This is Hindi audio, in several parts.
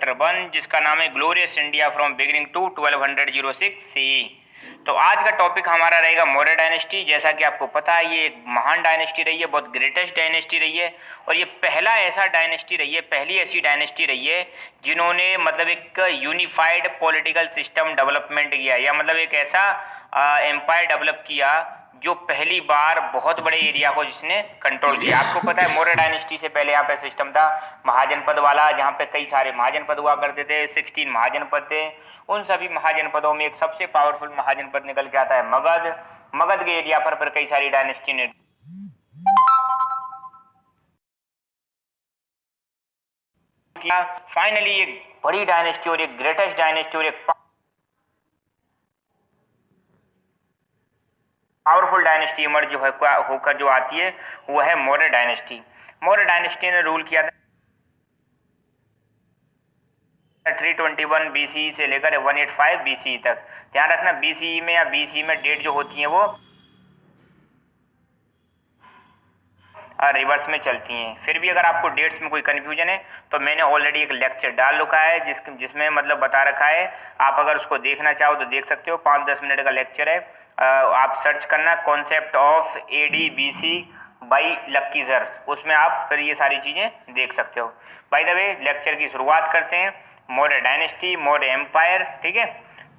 चैप्टर 1 जिसका नाम है glorious India from beginning to 1206 CE। तो आज का टॉपिक हमारा रहेगा मौर्य डायनेस्टी। जैसा कि आपको पता है ये एक महान डायनेस्टी रही है, बहुत ग्रेटेस्ट डायनेस्टी रही है और ये पहला ऐसा डायनेस्टी रही है, पहली ऐसी डायनेस्टी रही है जिन्होंने मतलब एक यूनिफाइड पॉलिटिकल सिस्टम डेवलपमेंट किया या मतलब एक ऐसा एम्पायर डेवलप किया जो पहली बार बहुत बड़े एरिया को जिसने कंट्रोल किया। आपको पता है मौर्य डायनेस्टी से पहले यहाँ पे सिस्टम था महाजनपद वाला, जहाँ पे कई सारे महाजनपद हुआ करते थे। 16 महाजनपद थे। उन सभी महाजनपदों में एक सबसे पावरफुल महाजनपद निकल के आता है मगध। मगध के एरिया पर फिर कई सारी डायनेस्टी ने किया। फाइनली एक बड़ी डायनेस्टी और एक ग्रेटेस्ट डायनेस्टी और एक पावरफुल डायनेस्टी इमर्ज जो है होकर जो आती है वो है मौर्य डायनेस्टी। मौर्य डायनेस्टी ने रूल किया था 321 BCE से लेकर 185 BCE तक। ध्यान रखना BCE में या BCE में डेट जो होती है वो रिवर्स में चलती हैं। फिर भी अगर आपको डेट्स में कोई कंफ्यूजन है तो मैंने ऑलरेडी एक लेक्चर डाल रखा है जिसमें मतलब बता रखा है। आप अगर उसको देखना चाहो तो देख सकते हो, 5-10 मिनट का लेक्चर है। आप सर्च करना concept of AD BC by lucky sir, उसमें आप फिर ये सारी चीज़ें देख सकते हो। बाय द वे लेक्चर की शुरुआत करते हैं। मौर्य डायनेस्टी, मौर्य एम्पायर, ठीक है।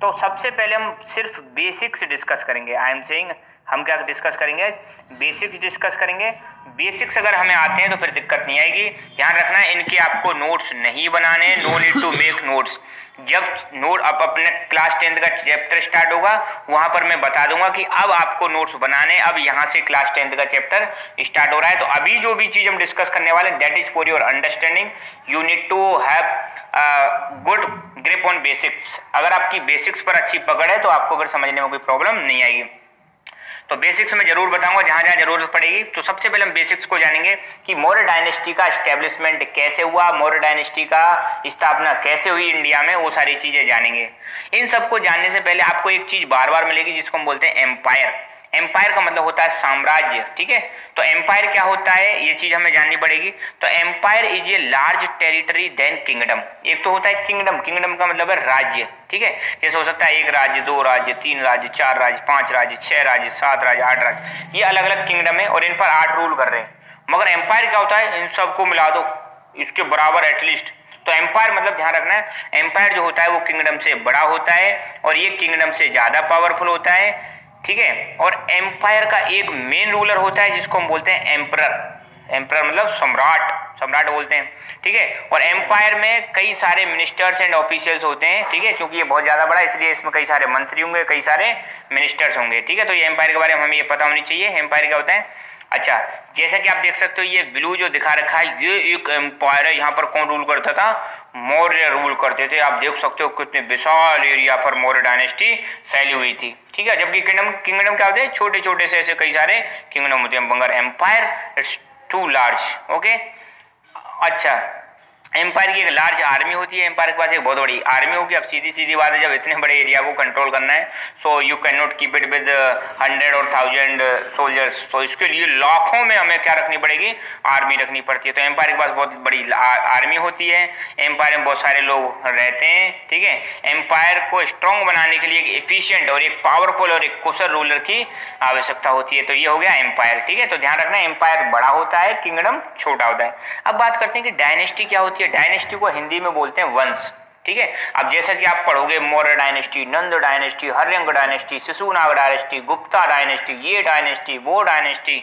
तो सबसे पहले हम सिर्फ बेसिक्स डिस्कस करेंगे। आई एम सेइंग हम क्या डिस्कस करेंगे? बेसिक्स डिस्कस करेंगे। बेसिक्स अगर हमें आते हैं तो फिर दिक्कत नहीं आएगी। ध्यान रखना इनके आपको नोट्स नहीं बनाने, no need to make notes. जब नोट अब अपने क्लास 10th का चैप्टर स्टार्ट होगा वहां पर मैं बता दूंगा कि अब आपको नोट्स बनाने, अब यहाँ से क्लास 10th का चैप्टर स्टार्ट हो रहा है। तो अभी जो भी चीज हम डिस्कस करने वाले that is for your understanding. You need to have good grip on basics. अगर आपकी बेसिक्स पर अच्छी पकड़ है तो आपको फिर समझने में कोई प्रॉब्लम नहीं आएगी। तो बेसिक्स में जरूर बताऊंगा जहां जहां जरूरत पड़ेगी। तो सबसे पहले हम बेसिक्स को जानेंगे कि मौर्य डायनेस्टी का एस्टेब्लिशमेंट कैसे हुआ, मौर्य डायनेस्टी का स्थापना कैसे हुई इंडिया में, वो सारी चीजें जानेंगे। इन सबको जानने से पहले आपको एक चीज बार बार मिलेगी जिसको हम बोलते हैं एम्पायर। एम्पायर का मतलब होता है साम्राज्य, ठीक है। तो एम्पायर क्या होता है ये चीज हमें जाननी पड़ेगी। तो empire is a large territory then kingdom. एक तो होता है किंगडम, किंगडम का मतलब है राज्य, ठीक है। जैसे हो सकता है 1 राज्य, 2 राज्य, 3 राज्य, 4 राज्य, 5 राज्य, 6 राज्य, 7 राज्य, 8 राज्य, ये अलग अलग किंगडम है और इन पर 8 रूल कर रहे हैं। मगर एम्पायर क्या होता है, इन सबको मिला दो इसके बराबर एटलीस्ट। तो एम्पायर मतलब ध्यान रखना है एम्पायर जो होता है वो किंगडम से बड़ा होता है और ये किंगडम से ज्यादा पावरफुल होता है, ठीक है। और एम्पायर का एक मेन रूलर होता है जिसको हम बोलते हैं एम्परर। एम्परर मतलब सम्राट, सम्राट बोलते हैं, ठीक है। और एम्पायर में कई सारे मिनिस्टर्स एंड ऑफिशियल्स होते हैं, ठीक है। क्योंकि ये बहुत ज्यादा बड़ा है इसलिए इसमें कई सारे मंत्री होंगे, कई सारे मिनिस्टर्स होंगे, ठीक है। तो ये एम्पायर के बारे में हमें ये पता होनी चाहिए एम्पायर क्या होता है। अच्छा, जैसा कि आप देख सकते हो ये ब्लू जो दिखा रखा है ये एक एम्पायर है। यहाँ पर कौन रूल करता था? मौर्य रूल करते थे। आप देख सकते हो कितने विशाल एरिया पर मौर्य डायनेस्टी फैली हुई थी, ठीक है। जबकि किंगडम, किंगडम क्या होते हैं? छोटे छोटे से ऐसे कई सारे किंगडम होते हैं, मगर empire it's too large, okay. अच्छा, एम्पायर की एक लार्ज आर्मी होती है, एम्पायर के पास एक बहुत बड़ी आर्मी होगी। अब सीधी सीधी बात है जब इतने बड़े एरिया को कंट्रोल करना है so you can not keep it with 100 और 1000 सोल्जर्स। तो इसके लिए लाखों में हमें क्या रखनी पड़ेगी? आर्मी रखनी पड़ती है। तो एम्पायर के पास बहुत बड़ी आर्मी होती है, एम्पायर में बहुत सारे लोग रहते हैं, ठीक है। एम्पायर को स्ट्रॉन्ग बनाने के लिए एक एफिशिएंट और एक पावरफुल और एक कुशल रूलर की आवश्यकता होती है। तो ये हो गया एम्पायर, ठीक है। तो ध्यान रखना एम्पायर बड़ा होता है, किंगडम छोटा होता है। अब बात करते हैं कि डायनेस्टी क्या होती है। डायनेस्टी को हिंदी में बोलते हैं वंश, ठीक है। अब जैसा कि आप पढ़ोगे Maurya dynasty, Nanda dynasty, Haryanka dynasty, Shishunaga dynasty, Gupta dynasty, ये डायनेस्टी, वो डायनेस्टी,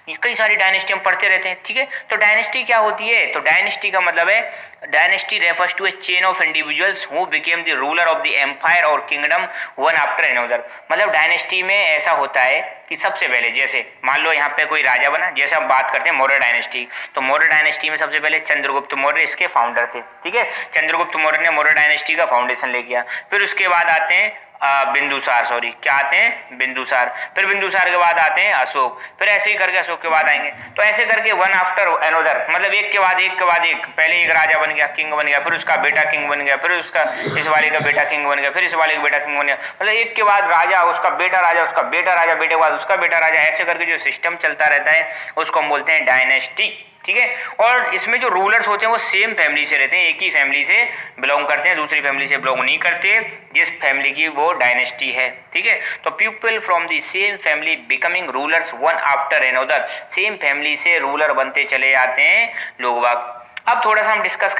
ये कई सारी डायनेस्टी हम पढ़ते रहते हैं, ठीक है। तो डायनेस्टी क्या होती है? तो डायनेस्टी का मतलब है dynasty refers to a chain of individuals who became the ruler of the empire और किंगडम वन आफ्टर अनदर। मतलब डायनेस्टी में ऐसा होता है कि सबसे पहले जैसे मान लो यहाँ पे कोई राजा बना, जैसे हम बात करते हैं मौर्य डायनेस्टी, तो मौर्य डायनेस्टी में सबसे पहले चंद्रगुप्त मौर्य इसके फाउंडर थे, ठीक है। चंद्रगुप्त मौर्य ने मौर्य डायनेस्टी का फाउंडेशन ले किया। फिर उसके बाद आते हैं बिंदुसार, सॉरी क्या आते हैं? बिंदुसार। फिर बिंदुसार के बाद आते हैं अशोक, फिर ऐसे ही करके अशोक के बाद आएंगे। तो ऐसे करके वन आफ्टर अनदर, मतलब एक के बाद एक के बाद एक। पहले एक राजा बन गया, किंग बन गया, फिर उसका बेटा किंग बन गया, फिर उसका इस वाले का बेटा किंग बन गया, फिर इस वाले का बेटा किंग बन गया। मतलब एक के बाद राजा, उसका बेटा राजा, उसका बेटा राजा, बेटे के बाद उसका बेटा राजा, ऐसे करके जो सिस्टम चलता रहता है उसको हम बोलते हैं डायनेस्टी, ठीक है। और इसमें जो रूलर्स होते हैं वो सेम फैमिली से रहते हैं, एक ही फैमिली से बिलोंग करते हैं, दूसरी फैमिली से बिलोंग नहीं करते जिस फैमिली की वो डायनेस्टी है, ठीक है। तो people from the same family becoming rulers one after another, same family से रूलर बनते चले जाते हैं लोग बाग। अब थोड़ा सा हम डिस्कस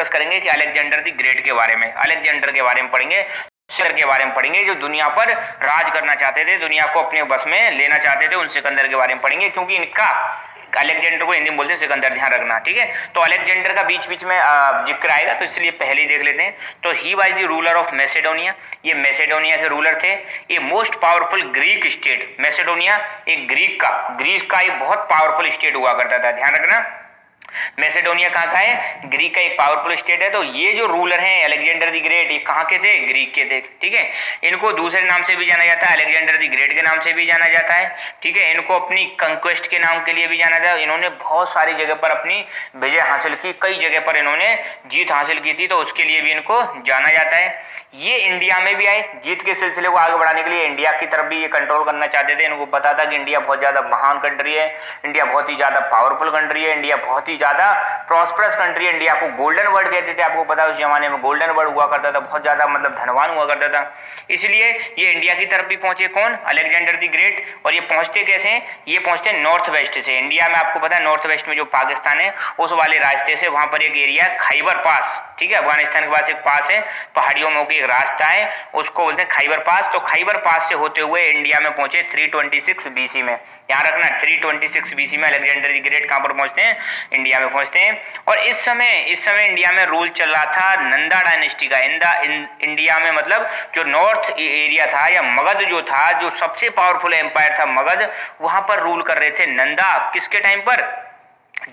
करेंगे कि अलेक्जेंडर द ग्रेट के बारे में, अलेक्जेंडर के बारे में पढ़ेंगे, सिकंदर के बारे में पढ़ेंगे, जो दुनिया पर राज करना चाहते थे, दुनिया को अपने बस में लेना चाहते थे, उन सिकंदर के बारे में पढ़ेंगे, क्योंकि इनका अलेक्जेंडर को हिंदी में बोलते हैं सिकंदर, ध्यान रखना, ठीक है। तो अलेक्जेंडर का बीच बीच में जिक्र आएगा, तो इसलिए पहले ही देख लेते हैं। तो he was the ruler of Macedonia, ये मैसेडोनिया के रूलर थे। ये most powerful Greek state, Macedonia एक ग्रीस का एक बहुत पावरफुल स्टेट हुआ करता था, ध्यान रखना। मैसेडोनिया कहाँ का है? ग्रीक का एक पावरफुल स्टेट है। तो ये जो रूलर हैं अलेक्जेंडर द ग्रेट, ये कहाँ के थे? ग्रीक के थे, ठीक है। इनको दूसरे नाम से भी जाना जाता है, अलेक्जेंडर द ग्रेट के नाम से भी जाना जाता है, ठीक है। इनको अपनी कंक्वेस्ट के नाम के लिए भी जाना जाता है। इन्होंने बहुत सारी जगह पर अपनी विजय हासिल की, कई जगह पर इन्होंने जीत हासिल की थी, तो उसके लिए भी इनको जाना जाता है। ये इंडिया में भी आए, जीत के सिलसिले को आगे बढ़ाने के लिए इंडिया की तरफ भी ये कंट्रोल करना चाहते थे। इनको पता था कि इंडिया बहुत ज़्यादा महान कंट्री है, इंडिया बहुत ही ज़्यादा पावरफुल कंट्री है, इंडिया बहुत ही ज़्यादा प्रॉस्परस कंट्री है। इंडिया को गोल्डन वर्ल्ड कहते थे, आपको पता है उस जमाने में गोल्डन वर्ल्ड हुआ करता था, बहुत ज़्यादा मतलब धनवान हुआ करता था। इसलिए ये इंडिया की तरफ भी पहुंचे, कौन? Alexander the great. और ये पहुंचते कैसे हैं? ये पहुंचते नॉर्थ वेस्ट से। इंडिया में आपको पता है नॉर्थ वेस्ट में जो पाकिस्तान है उस वाले रास्ते से, वहां पर एक एरिया खैबर पास, ठीक है, अफगानिस्तान के पास एक पास है, पहाड़ियों में एक रास्ता है, उसको बोलते हैं खैबर पास। तो खैबर पास से होते हुए इंडिया में पहुंचे 326 बीसी में, याद रखना 326 बीसी में अलेक्जेंडर द ग्रेट कहां पर पहुंचते हैं? इंडिया में पहुंचते हैं। और इस समय इंडिया में रूल चल रहा था नंदा डायनेस्टी का। इंडिया में मतलब जो नॉर्थ एरिया था या मगध जो था, जो सबसे पावरफुल एम्पायर था मगध, वहां पर रूल कर रहे थे नंदा। किसके टाइम पर?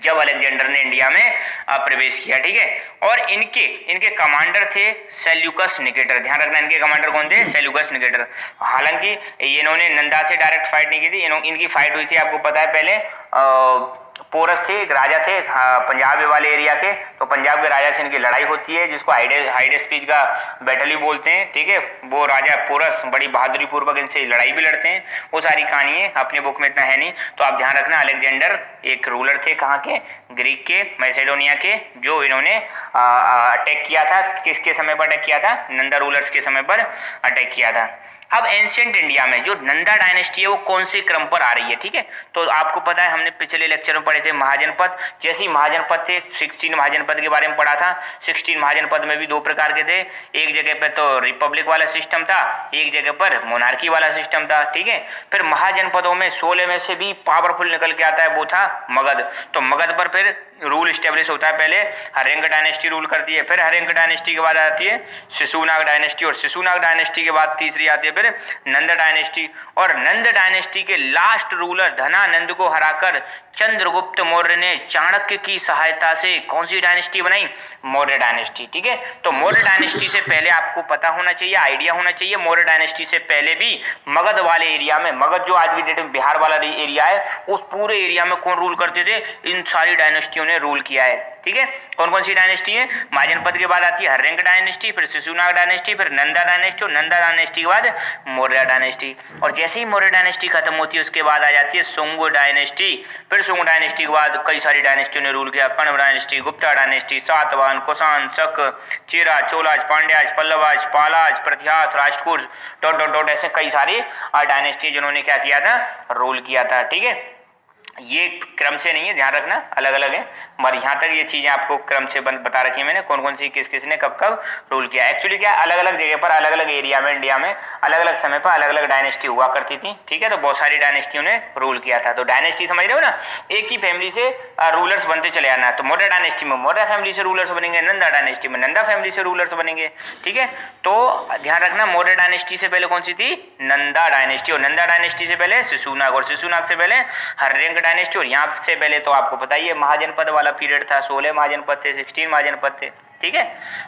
जब अलेक्जेंडर ने इंडिया में प्रवेश किया, ठीक है। और इनके कमांडर थे सेल्यूकस निकेटर, ध्यान रखना इनके कमांडर कौन थे? Seleucus Nicator. हालांकि इन्होंने नंदा से डायरेक्ट फाइट नहीं की थी, इनकी फाइट हुई थी, आपको पता है पहले पोरस थे, एक राजा थे पंजाब वाले एरिया के, तो पंजाब के राजा से इनकी लड़ाई होती है, जिसको हाइडेस्पीच का बैटल ही बोलते हैं, ठीक है। वो राजा पोरस बड़ी बहादुरी पूर्वक इनसे लड़ाई भी लड़ते हैं, वो सारी कहानी है, अपने बुक में इतना है नहीं। तो आप ध्यान रखना अलेक्जेंडर एक रूलर थे, कहाँ के? ग्रीक के, मैसेडोनिया के, जो इन्होंने अटैक किया था। किसके समय पर अटैक किया था? नंदा रूलर्स के समय पर अटैक किया था। अब एंशिएंट इंडिया में जो नंदा डायनेस्टी है वो कौन से क्रम पर आ रही है, ठीक है। तो आपको पता है, हमने पिछले लेक्चर में पढ़े थे महाजनपद। जैसे ही महाजनपद थे, 16 महाजनपद के बारे में पढ़ा था। 16 महाजनपद में भी दो प्रकार के थे, एक जगह पर तो रिपब्लिक वाला सिस्टम था, एक जगह पर मोनार्की वाला सिस्टम था, ठीक है। फिर महाजनपदों में 16 में से भी पावरफुल निकल के आता है, वो था मगध। तो मगध पर फिर रूल स्टेब्लिश होता है, पहले हर्यंक डायनेस्टी रूल करती है, फिर हर्यंक डायनेस्टी के बाद आती है शिशुनाग डायनेस्टी, और शिशुनाग डायनेस्टी के बाद तीसरी आती है फिर नंद डायनेस्टी। और नंद डायनेस्टी के लास्ट रूलर धनानंद को हराकर चंद्रगुप्त मौर्य ने चाणक्य की सहायता से कौन सी डायनेस्टी बनाई? मौर्य डायनेस्टी, ठीक है। तो मौर्य डायनेस्टी से पहले आपको पता होना चाहिए, आइडिया होना चाहिए, मौर्य डायनेस्टी से पहले भी मगध वाले एरिया में, मगध जो आज भी डेट में बिहार वाला एरिया है, उस पूरे एरिया में कौन रूल करते थे? इन सारी डायनेस्टियों ने रूल किया है, ठीक है। कौन कौन सी डायनेस्टी है? महाजनपद के बाद आती है हर्यंक डायनेस्टी, फिर शिशुनाग डायनेस्टी, फिर नंदा डायनेस्टी, और नंदा डायनेस्टी के बाद मौर्य डायनेस्टी। और जैसे ही मौर्य डायनेस्टी खत्म होती है उसके बाद आ जाती है सुंग डायनेस्टी। फिर सुंग डायनेस्टी के बाद कई सारी डायनेस्टियों ने रूल किया, कण्व डायनेस्टी, गुप्ता डायनेस्टी, सातवाहन, कुषाण, शक, चेरा, चोलाज, पांड्याज, पल्लवाज, पालाज, प्रत्यास, राष्ट्रकूट, डॉट डॉट डॉट, ऐसे कई सारी डायनेस्टी जिन्होंने क्या किया था? रूल किया था, ठीक है। ये क्रम से नहीं है, ध्यान रखना, अलग अलग है, मगर यहाँ तक ये चीजें आपको क्रम से बता रखी है मैंने, कौन कौन सी किस किस ने कब कब रूल किया। एक्चुअली क्या अलग अलग जगह पर, अलग अलग एरिया में, इंडिया में अलग अलग समय पर अलग अलग डायनेस्टी हुआ करती थी, ठीक है। तो बहुत सारी डायनेस्टियों ने रूल किया था। तो डायनेस्टी समझ रहे हो ना, एक ही फैमिली से रूलर्स बनते चले आना। तो मौर्य डायनेस्टी में मौर्य फैमिली से रूलर्स बनेंगे, नंदा डायनेस्टी में नंदा फैमिली से रूलर्स बनेंगे, ठीक है। तो ध्यान रखना, मौर्य डायनेस्टी से पहले कौन सी थी? नंदा डायनेस्टी, और नंदा डायनेस्टी से पहले शिशुनाग, और शिशुनाग से पहले हर्यंक डायनेस्टी, और यहाँ से पहले तो आपको पता ही है महाजनपद वाला पीरियड था, 16 महाजनपद थे, 16 महाजनपद थे, ठीक है।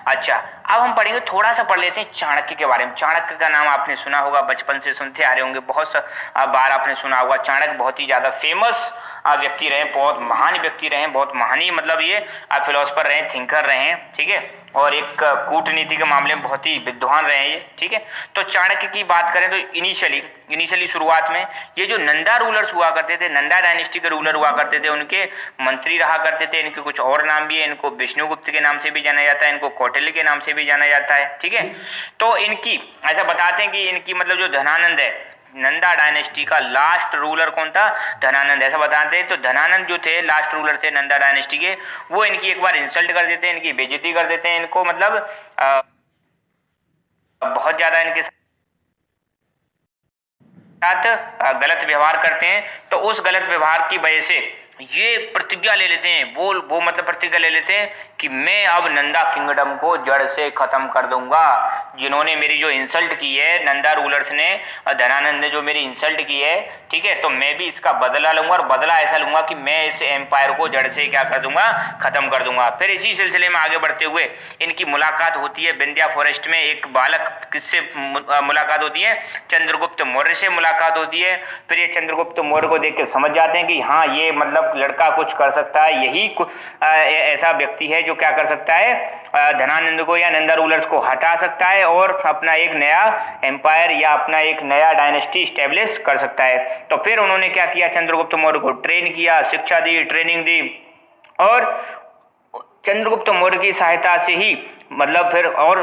अच्छा, अब हम पढ़ेंगे, थोड़ा सा पढ़ लेते हैं चाणक्य के बारे में। चाणक्य का नाम आपने सुना होगा, बचपन से सुनते आ रहे होंगे, बहुत बार आपने सुना होगा। चाणक्य बहुत ही ज्यादा फेमस व्यक्ति रहे, बहुत महान व्यक्ति रहे, बहुत महान ही मतलब ये फिलोसफर रहे, थिंकर रहे, ठीक है। और एक कूटनीति के मामले में बहुत ही विद्वान रहे हैं ये, ठीक है। तो चाणक्य की बात करें तो इनिशियली शुरुआत में ये जो नंदा रूलर्स हुआ करते थे, नंदा डायनेस्टी के रूलर हुआ करते थे, उनके मंत्री रहा करते थे। इनके कुछ और नाम भी है, इनको विष्णुगुप्त के नाम से भी जाना जाता है, इनको कौटिल्य के नाम से भी जाना जाता है, ठीक है। तो इनकी ऐसा बताते हैं कि इनकी मतलब जो धनानंद है, नंदा डायनेस्टी का लास्ट रूलर कौन था? धनानंद, ऐसा बताते हैं। तो धनानंद जो थे लास्ट रूलर थे नंदा डायनेस्टी के, वो इनकी एक बार इंसल्ट कर देते हैं, इनकी बेइज्जती कर देते हैं, इनको मतलब बहुत ज्यादा इनके साथ गलत व्यवहार करते हैं। तो उस गलत व्यवहार की वजह से ये प्रतिज्ञा ले लेते हैं, वो मतलब प्रतिज्ञा ले लेते हैं कि मैं अब नंदा किंगडम को जड़ से खत्म कर दूंगा। जिन्होंने मेरी जो इंसल्ट की है, नंदा रूलर्स ने, धनानंद ने जो मेरी इंसल्ट की है, ठीक है, तो मैं भी इसका बदला लूंगा, और बदला ऐसा लूंगा कि मैं इस एम्पायर को जड़ से क्या कर दूंगा? खत्म कर दूंगा। फिर इसी सिलसिले में आगे बढ़ते हुए इनकी मुलाकात होती है विंध्या फॉरेस्ट में। एक बालक किससे मुलाकात होती है? चंद्रगुप्त मौर्य से मुलाकात होती है। फिर ये चंद्रगुप्त मौर्य को देख के समझ जाते हैं कि हाँ, ये मतलब लड़का कुछ कर सकता है, यही ऐसा व्यक्ति है जो क्या कर सकता है, धनानंद को या नंदा रूलर्स को हटा सकता है और अपना एक नया एम्पायर या अपना एक नया डायनेस्टी स्टेब्लिश कर सकता है। तो फिर उन्होंने क्या किया? चंद्रगुप्त मौर्य को ट्रेन किया, शिक्षा दी, ट्रेनिंग दी, और चंद्रगुप्त मौर्य की सहायता से ही मतलब फिर और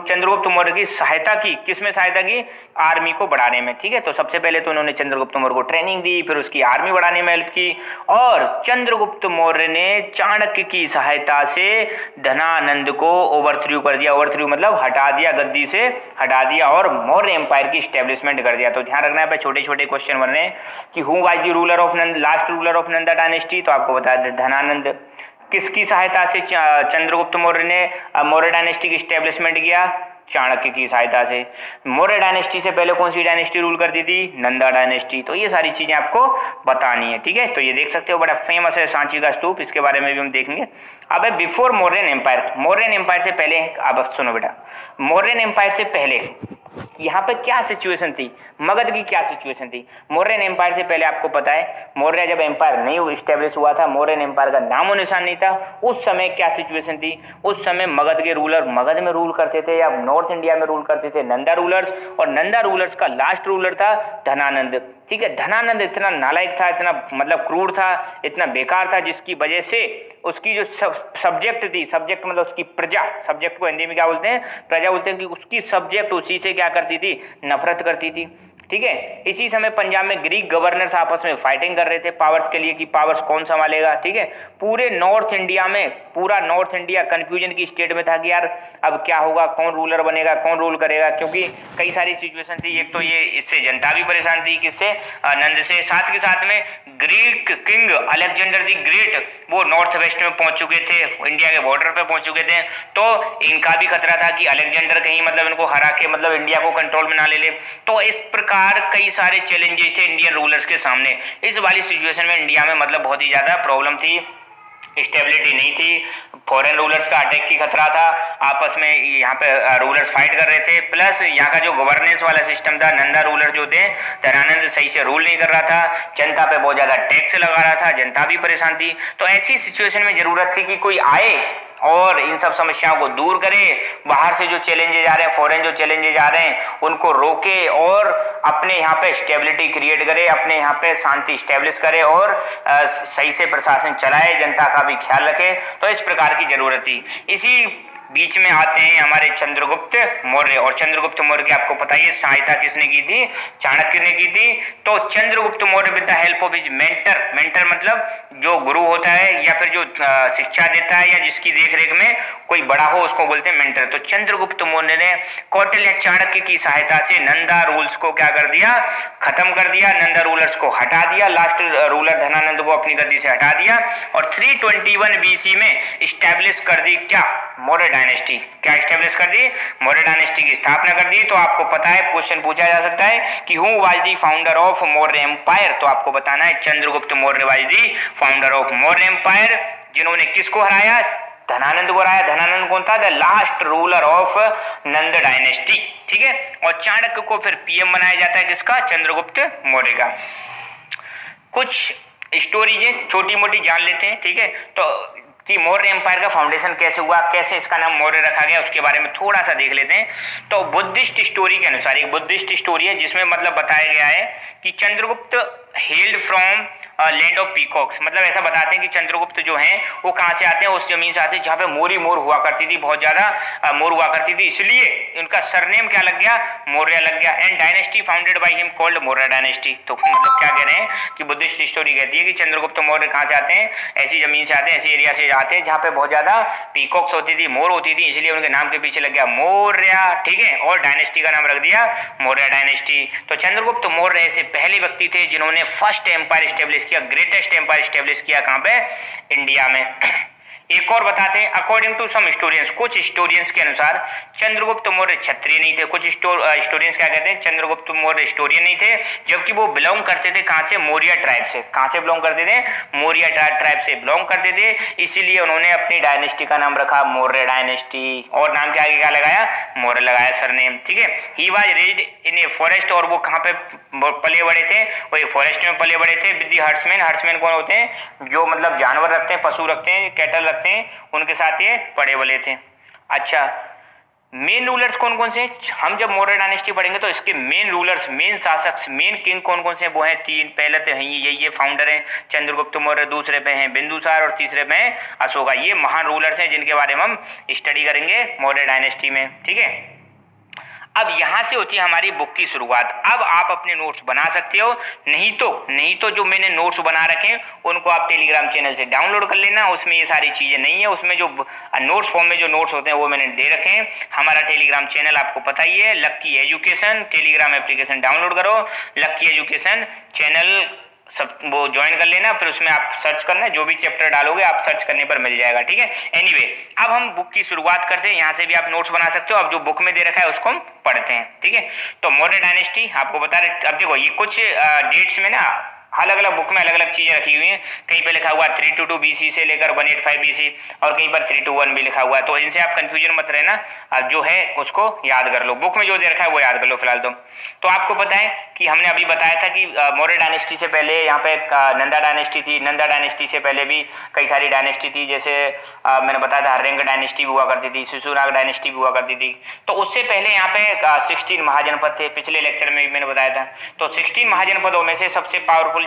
चंद्रगुप्त मौर्य की सहायता की, किसमें सहायता की? आर्मी को बढ़ाने में, ठीक है। तो सबसे पहले तो उन्होंने चंद्रगुप्त मौर्य को ट्रेनिंग दी, फिर उसकी आर्मी बढ़ाने में हेल्प की, और चंद्रगुप्त मौर्य ने चाणक्य की सहायता से धनानंद को ओवरथ्रू कर दिया। ओवरथ्रू मतलब हटा दिया, गद्दी से हटा दिया, और मौर्य एम्पायर की स्टेब्लिशमेंट कर दिया। तो ध्यान रखना है, छोटे छोटे क्वेश्चन बन रहे हैं कि who was the ruler of last ruler of Nanda dynasty? तो आपको बता दें धनानंद। किसकी सहायता से चंद्रगुप्त मौर्य ने मौर्य डायनेस्टी की स्टेब्लिशमेंट किया? चाणक्य की सहायता से। मौर्य डायनेस्टी से पहले कौन सी डायनेस्टी रूल करती थी? नंदा डायनेस्टी। तो ये सारी चीजें आपको बतानी है, ठीक है। तो ये देख सकते हो, बड़ा फेमस है सांची का स्तूप, इसके बारे में भी हम देखेंगे। अब before Mauryan empire, Mauryan empire से पहले, अब सुनो बेटा, मौर्यन एम्पायर से पहले यहाँ पर क्या सिचुएशन थी, मगध की क्या सिचुएशन थी? मौर्यन एम्पायर से पहले आपको पता है, मौर्य जब एम्पायर नहीं स्टेब्लिश हुआ था, मौर्यन एम्पायर का नामो निशान नहीं था, उस समय क्या सिचुएशन थी? उस समय मगध के रूलर मगध में रूल करते थे या नॉर्थ इंडिया में रूल करते थे नंदा रूलर्स, और नंदा रूलर्स का लास्ट रूलर था धनानंद, ठीक है। धनानंद इतना नालायक था, इतना मतलब क्रूर था, इतना बेकार था, जिसकी वजह से उसकी जो सब्जेक्ट थी, सब्जेक्ट मतलब उसकी प्रजा, सब्जेक्ट को हिंदी में क्या बोलते हैं? प्रजा बोलते हैं, कि उसकी सब्जेक्ट उसी से क्या करती थी? नफरत करती थी, ठीक है। इसी समय पंजाब में ग्रीक गवर्नर्स आपस में फाइटिंग कर रहे थे पावर्स के लिए कि पावर्स कौन संभालेगा, ठीक है। पूरे नॉर्थ इंडिया में, पूरा नॉर्थ इंडिया कंफ्यूजन की स्टेट में था कि यार अब क्या होगा, कौन रूलर बनेगा, कौन रूल करेगा, क्योंकि कई सारी सिचुएशन थी। एक तो ये, इससे जनता भी परेशान थी, किससे? नंद से। साथ के साथ में Greek king Alexander the great वो नॉर्थ वेस्ट में पहुंच चुके थे, इंडिया के बॉर्डर पे पहुंच चुके थे। तो इनका भी खतरा था कि अलेक्जेंडर कहीं मतलब इनको हरा के मतलब इंडिया को कंट्रोल में ना ले ले। तो इस प्रकार कई सारे चैलेंजेस थे इंडियन रूलर्स के सामने। इस वाली सिचुएशन में इंडिया में मतलब बहुत ही ज्यादा प्रॉब्लम थी, स्टेबिलिटी नहीं थी, फॉरेन रूलर्स का अटैक की खतरा था, आपस में यहाँ पे रूलर्स फाइट कर रहे थे, प्लस यहाँ का जो गवर्नेंस वाला सिस्टम था, नंदा रूलर जो थे, धनानंद सही से रूल नहीं कर रहा था, जनता पे बहुत ज्यादा टैक्स लगा रहा था, जनता भी परेशान थी। तो ऐसी सिचुएशन में जरूरत थी कि कोई आए और इन सब समस्याओं को दूर करे, बाहर से जो चैलेंजेज आ रहे हैं, फॉरेन जो चैलेंजेज आ रहे हैं, उनको रोके और अपने यहाँ पे स्टेबिलिटी क्रिएट करे, अपने यहाँ पे शांति स्टेब्लिश करे और सही से प्रशासन चलाए, जनता का भी ख्याल रखे। तो इस प्रकार की जरूरत थी। इसी बीच में आते हैं हमारे चंद्रगुप्त मौर्य, और चंद्रगुप्त मौर्य की आपको पता ही सहायता किसने की थी? चाणक्य ने की थी। तो Chandragupta Maurya with the help of his mentor, mentor मतलब जो गुरु होता है या फिर जो शिक्षा देता है या जिसकी देखरेख में कोई बड़ा हो, उसको बोलते हैं मेंटर। तो चंद्रगुप्त मौर्य ने कौटिल्य चाणक्य की सहायता से नंदा रूल्स को क्या कर दिया? खत्म कर दिया, नंदा रूलर्स को हटा दिया, लास्ट रूलर धनानंद को अपनी गद्दी से हटा दिया, और 321 बीसी में स्टैब्लिश कर दी क्या? मौर्य डायनेस्टी। क्या स्टैब्लिश कर दी? मौर्य डायनेस्टी की स्थापना कर दी। तो आपको पता है, क्वेश्चन पूछा जा सकता है कि who was the founder of Maurya empire? तो आपको बताना है Chandragupta Maurya was the founder of Maurya empire, जिन्होंने किसको हराया? धनानंद को हराया। धनानंद कौन था? The last ruler of Nanda dynasty, ठीक है। और चाणक्य को फिर पीएम बनाया जाता है, किसका? चंद्रगुप्त मौर्य का। कुछ स्टोरीज छोटी मोटी जान लेते हैं, ठीक है। तो कि मौर्य एम्पायर का फाउंडेशन कैसे हुआ, कैसे इसका नाम मौर्य रखा गया, उसके बारे में थोड़ा सा देख लेते हैं। तो बुद्धिस्ट स्टोरी के अनुसार, एक बुद्धिस्ट स्टोरी है जिसमें मतलब बताया गया है कि Chandragupta held from land of peacocks, मतलब ऐसा बताते हैं कि चंद्रगुप्त जो हैं वो कहाँ से आते हैं, उस जमीन से आते हैं जहाँ पे मोरी मोर हुआ करती थी, बहुत ज्यादा मोर हुआ करती थी, इसलिए उनका सरनेम क्या लग गया, मौर्य लग गया। And dynasty founded by him called Maurya dynasty. तो मतलब क्या कह रहे हैं कि बुद्धिस्ट स्टोरी कहती है कि चंद्रगुप्त मौर्य कहाँ से आते हैं, ऐसी जमीन से आते हैं, ऐसी एरिया से आते हैं जहाँ पे बहुत ज्यादा पीकॉक्स होती थी, मोर होती थी, इसलिए उनके नाम के पीछे लग गया मौर्य, ठीक है, और डायनेस्टी का नाम रख दिया मौर्य डायनेस्टी। तो चंद्रगुप्त मौर्य ऐसे पहले व्यक्ति थे जिन्होंने फर्स्ट एम्पायर स्टेब्लिश किया, ग्रेटेस्ट एम्पायर स्टेब्लिश किया, कहाँ पे, इंडिया में। एक और बताते हैं, अकॉर्डिंग टू सम हिस्टोरियंस, कुछ हिस्टोरियंस के अनुसार चंद्रगुप्त मौर्य क्षत्रिय नहीं थे। कुछ हिस्टोरियंस क्या कहते हैं, चंद्रगुप्त मौर्य हिस्टोरियन नहीं थे, जबकि वो बिलोंग करते थे कहाँ से, मौर्य ट्राइब से। कहाँ से बिलोंग करते थे, मौर्य ट्राइब से बिलोंग करते थे, इसीलिए उन्होंने अपनी डायनेस्टी का नाम रखा मौर्य डायनेस्टी, और नाम के आगे क्या लगाया, मौर्य लगाया, सरनेम, ठीक है। He was raised in a forest, और वो कहाँ पे पले बड़े थे, वो एक फॉरेस्ट में पले बड़े थे, विद द हर्ट्समैन। हर्ट्समैन कौन होते हैं, जो मतलब जानवर रखते हैं, पशु रखते हैं, कैटल रखते हैं, उनके साथ ये पड़े बले थे। अच्छा, मेन रूलर्स कौन कौन से हैं, हम जब मौर्य डायनेस्टी पढ़ेंगे तो इसके मेन रूलर्स, मेन शासक, मेन किंग कौन कौन से हैं, वो हैं तीन। पहले तो हैं ये फाउंडर हैं चंद्रगुप्त मौर्य, दूसरे पे हैं बिंदुसार, और तीसरे पे हैं अशोका। ये महान रूलर्स हैं जिनके बारे में हम स्टडी करेंगे मौर्य डायनेस्टी में, ठीक है। अब यहाँ से होती है हमारी बुक की शुरुआत। अब आप अपने नोट्स बना सकते हो, नहीं तो जो मैंने नोट्स बना रखे हैं उनको आप टेलीग्राम चैनल से डाउनलोड कर लेना, उसमें ये सारी चीज़ें नहीं है, उसमें जो नोट्स फॉर्म में जो नोट्स होते हैं वो मैंने दे रखे हैं। हमारा टेलीग्राम चैनल आपको पता ही है, लक्की एजुकेशन, टेलीग्राम एप्लीकेशन डाउनलोड करो, लक्की एजुकेशन चैनल सब वो ज्वाइन कर लेना, फिर उसमें आप सर्च करना, जो भी चैप्टर डालोगे आप सर्च करने पर मिल जाएगा, ठीक है। एनीवे, अब हम बुक की शुरुआत करते हैं, यहाँ से भी आप नोट्स बना सकते हो। अब जो बुक में दे रखा है उसको हम पढ़ते हैं, ठीक है। तो मौर्य डायनेस्टी आपको बता रहे, अब देखो ये कुछ डेट्स में ना अलग अलग बुक में अलग अलग चीजें रखी हुई हैं, कहीं पे लिखा हुआ 322 BC से लेकर 185 BC, और कहीं पर 321 भी लिखा हुआ है, तो इनसे आप कंफ्यूजन मत रहना, जो है उसको याद कर लो, बुक में जो दे रखा है वो याद कर लो फिलहाल। तो आपको पता है कि हमने अभी बताया था कि मौर्य डायनेस्टी से पहले यहाँ पे नंदा डायनेस्टी थी, नंदा डायनेस्टी से पहले भी कई सारी डायनेस्टी थी, जैसे मैंने बताया था हर्यंग डायनेस्टी भी हुआ करती थी, शिशुनाग डायनेस्टी भी हुआ करती थी। तो उससे पहले यहाँ पे 16 महाजनपद थे, पिछले लेक्चर में भी मैंने बताया था। तो 16 महाजनपदों में से सबसे पावरफुल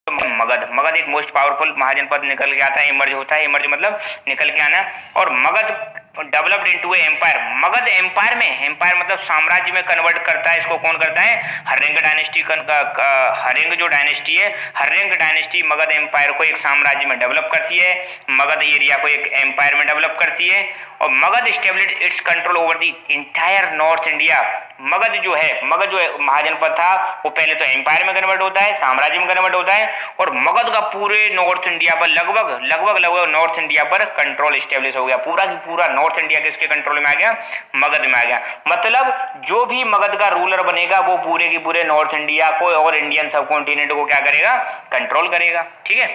मगध एक मोस्ट पावरफुल महाजनपद निकल के आता है, इमर्ज होता है, इमर्ज मतलब निकल के आना। और मगध डेवलप्ड इनटू ए एम्पायर, मगध एम्पायर में, एम्पायर मतलब साम्राज्य में कन्वर्ट करता है, इसको कौन करता है, हर्यंग डायनेस्टी। हर्यंग जो डायनेस्टी है, हर्यंग डायनेस्टी मगध एम्पायर को एक साम्राज्य में डेवलप करती है, मगध एरिया को एक एम्पायर में डेवलप करती है, और Magadh establish it's control over the entire north India. Magadh जो महाजनपद था वो पहले तो एम्पायर में कन्वर्ट होता है, साम्राज्य में कन्वर्ट होता है, और मगध का पूरे नॉर्थ इंडिया पर लगभग नॉर्थ इंडिया पर कंट्रोल स्टेब्लिश हो गया, पूरा की पूरा नॉर्थ इंडिया किसके कंट्रोल में आ गया, मगध में आ गया। मतलब जो भी मगध का रूलर बनेगा वो पूरे की पूरे नॉर्थ इंडिया को और इंडियन सब कॉन्टिनेंट को क्या करेगा, कंट्रोल करेगा, ठीक है।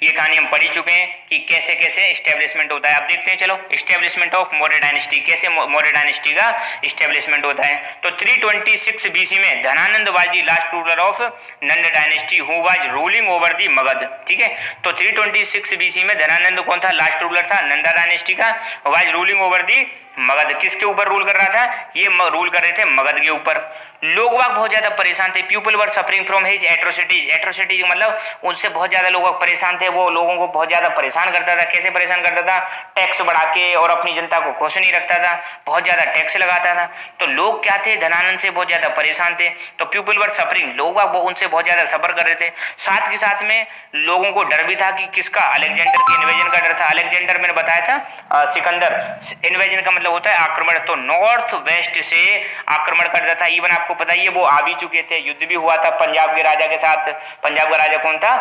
ये कहानी हम पढ़ चुके हैं कि कैसे कैसे एस्टेब्लिशमेंट होता है। अब देखते हैं, चलो, एस्टेब्लिशमेंट ऑफ मौर्य डायनेस्टी, कैसे मौर्य डायनेस्टी का एस्टेब्लिशमेंट होता है। तो 326 BC में Dhanananda was the last ruler of Nanda dynasty who was ruling over the Magadh, ठीक है। तो 326 BC में धनानंद कौन था, लास्ट रूलर था नंदा डायनेस्टी का, was ruling over the Magadh. किसके ऊपर रूल कर रहा था, ये रूल कर रहे थे मगध के ऊपर। लोग बाग बहुत ज्यादा परेशान थे, people were suffering from his atrocities. Atrocities मतलब उनसे बहुत ज्यादा लोग परेशान थे, वो लोगों को बहुत ज्यादा परेशान करता था। कैसे परेशान करता था, टैक्स बढ़ा के, और अपनी जनता को खुश नहीं रखता था, बहुत ज्यादा टैक्स लगाता था। तो लोग क्या थे, धनानंद से बहुत ज्यादा परेशान थे। तो पीपल वर सफरिंग, लोग बाग उनसे बहुत ज्यादा सफर कर रहे थे। साथ के साथ में लोगों को डर भी था कि किसका, अलेक्जेंडर के इन्वेजन का डर था। अलेक्जेंडर मैंने बताया था सिकंदर, इन्वेजन का मतलब होता है आक्रमण, तो नॉर्थ वेस्ट से आक्रमण करता था। इवन आपको पता ही है वो आ भी चुके थे, युद्ध भी हुआ था पंजाब के राजा के साथ। पंजाब का राजा कौन था,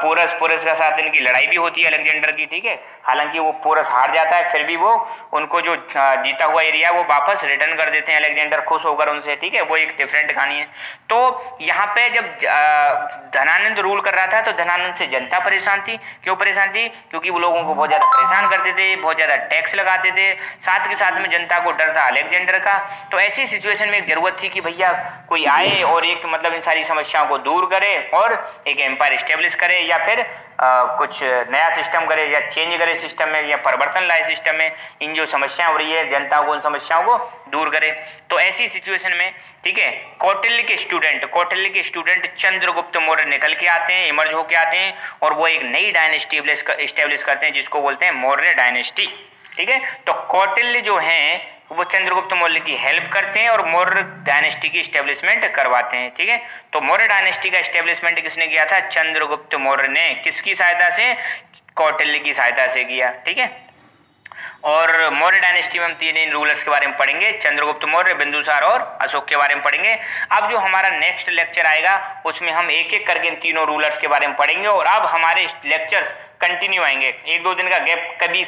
पोरस के साथ इनकी लड़ाई भी होती है अलेक्जेंडर की, ठीक है। हालांकि वो पोरस हार जाता है, फिर भी वो उनको जो जीता हुआ एरिया वो वापस रिटर्न कर देते हैं अलेक्जेंडर, खुश होकर उनसे, ठीक है। वो एक डिफरेंट कहानी है। तो यहाँ पे जब धनानंद रूल कर रहा था तो धनानंद से जनता परेशान थी। क्यों परेशान थी, क्योंकि वो लोगों को बहुत ज्यादा परेशान करते थे, बहुत ज्यादा टैक्स लगाते थे। साथ के साथ में जनता को डर था अलेक्जेंडर का। तो ऐसी सिचुएशन में एक जरूरत थी कि भैया कोई आए और एक मतलब इन सारी समस्याओं को दूर करे और एक एम्पायर स्टेब्लिश करे, या फिर कुछ नया सिस्टम करे, या चेंज करे सिस्टम में, या परिवर्तन लाए सिस्टम में। इन जो समस्याएं हो रही है जनता को उन समस्याओं को दूर करे। तो ऐसी सिचुएशन में, ठीक है, कौटिल्य के स्टूडेंट चंद्रगुप्त मौर्य निकल के आते हैं, इमर्ज होके आते हैं, और वो एक नई डायनेस्टी स्टेब्लिश करते हैं जिसको बोलते हैं मौर्य डायनेस्टी। ठीक है, तो कौटिल्य जो हैं वो चंद्रगुप्त मौर्य की हेल्प करते हैं और मौर्य डायनेस्टी की स्टेब्लिशमेंट करवाते हैं। ठीक है, तो मौर्य डायनेस्टी का स्टेब्लिशमेंट किसने किया था? चंद्रगुप्त मौर्य ने। किसकी सहायता से? कौटिल्य की सहायता से किया। ठीक है, और मौर्य डायनेस्टी में हम 3 रूलर्स के बारे में पढ़ेंगे, चंद्रगुप्त मौर्य, बिंदुसार और अशोक के बारे में पढ़ेंगे। अब जो हमारा नेक्स्ट लेक्चर आएगा उसमें हम एक एक करके इन तीनों रूलर्स के बारे में पढ़ेंगे, और अब हमारे लेक्चर्स कंटिन्यू आएंगे, 1-2 दिन का गैप कभी